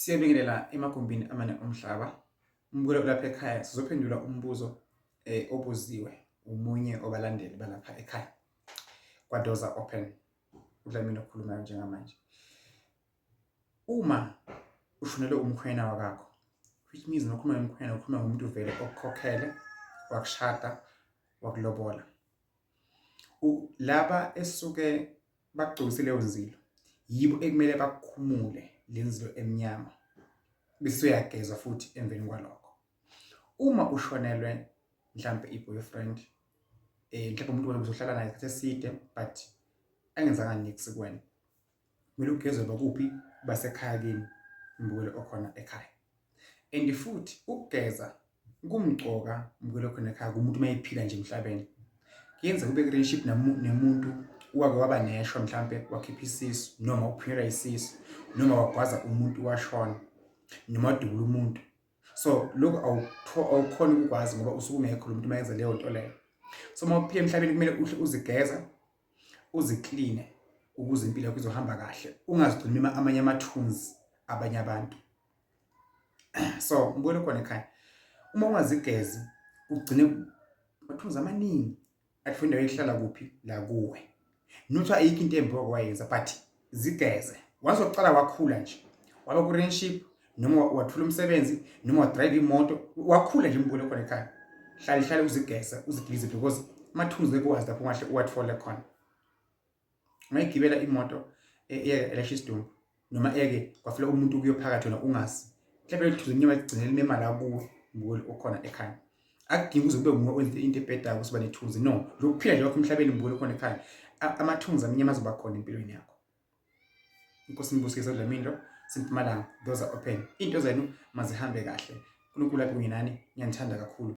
Siyabingelela emagumbini amane omhlaba. Umbulo lapha ekhaya sizophendula umbuzo obuziwe umunye obalandeli balapha ekhaya kwaDoza Open. Udlamini okhulumayo njengamanje. Uma ushonelwe umkhwena wakakho, which means nokhuluma ngomkhwena ukhuluma ngomuntu vele okukhokhele, wakushada, wakulobola. Laba esuke bagcwalise leyo nzilo yibo ekumele bakukhumule lenzilo emnyama bese uyagezwa futhi emveni kwalokho. Uma ushonelwe mhlambe i-boyfriend mhlawumbe umuntu wena uzohlala naye isikhathi eside but angenzanga niksi kuwena, kumele ugezwe bakuphi basekhaya kini, umbukelo okhona ekhaya. And futhi ukugeza kumgcoka umbukelo okhona ekhaya kumuntu mayephila nje emhlabeni. Kuyenza kube relationship nomuntu wake waba neshwa mhlambe wakhipha isisu noma uphunyelwa isisu noma wagwaza umuntu washona noma wadubula umuntu. So lokho awukhona ukukwazi ngoba usuke ungekho lo muntu mayenza leyo nto leyo. So mawuphila emhlabeni kumele uzigeza, uzikline ukuze impilo yakho izohamba kahle, ungazigcini amanye amathunzi abanye abantu. So umbukelo khona ekhaya, uma ungazigezi ugcine amathunzi amaningi athi indawo ehlala kuphi la kuwe. Not ayikho into embi okwayenza but zigeze. Once waqala wakhula nje, waba ku relationship noma wathula umsebenzi noma wadrive imoto, wakhula nje umbukelo khona ekhaya. Hlala uzigeza, uzidilize because amathunzi ekwazi lapho ngahle uwathola khona. Ungayigibela imoto elasha isidumbu noma kwafela umuntu kuyophakathi wena ungazi. Mhlawumbe lithuze inyama ligcine limema la kuwe umbukelo okhona ekhaya. Akudingi uze kube nguwe owenza into ebhedayo ukuba nethunzi, no. Lokuphila nje wakho emhlabeni umbukelo khona ekhaya, amathunzi amnyama azoba khona empilweni yakho. Inkosi nibusise Dlamini, Simpumalanga, Doza Open. Into zenu mazihambe kahle. uNkulunkulu aphe nginani, ngiyanithanda kakhulu.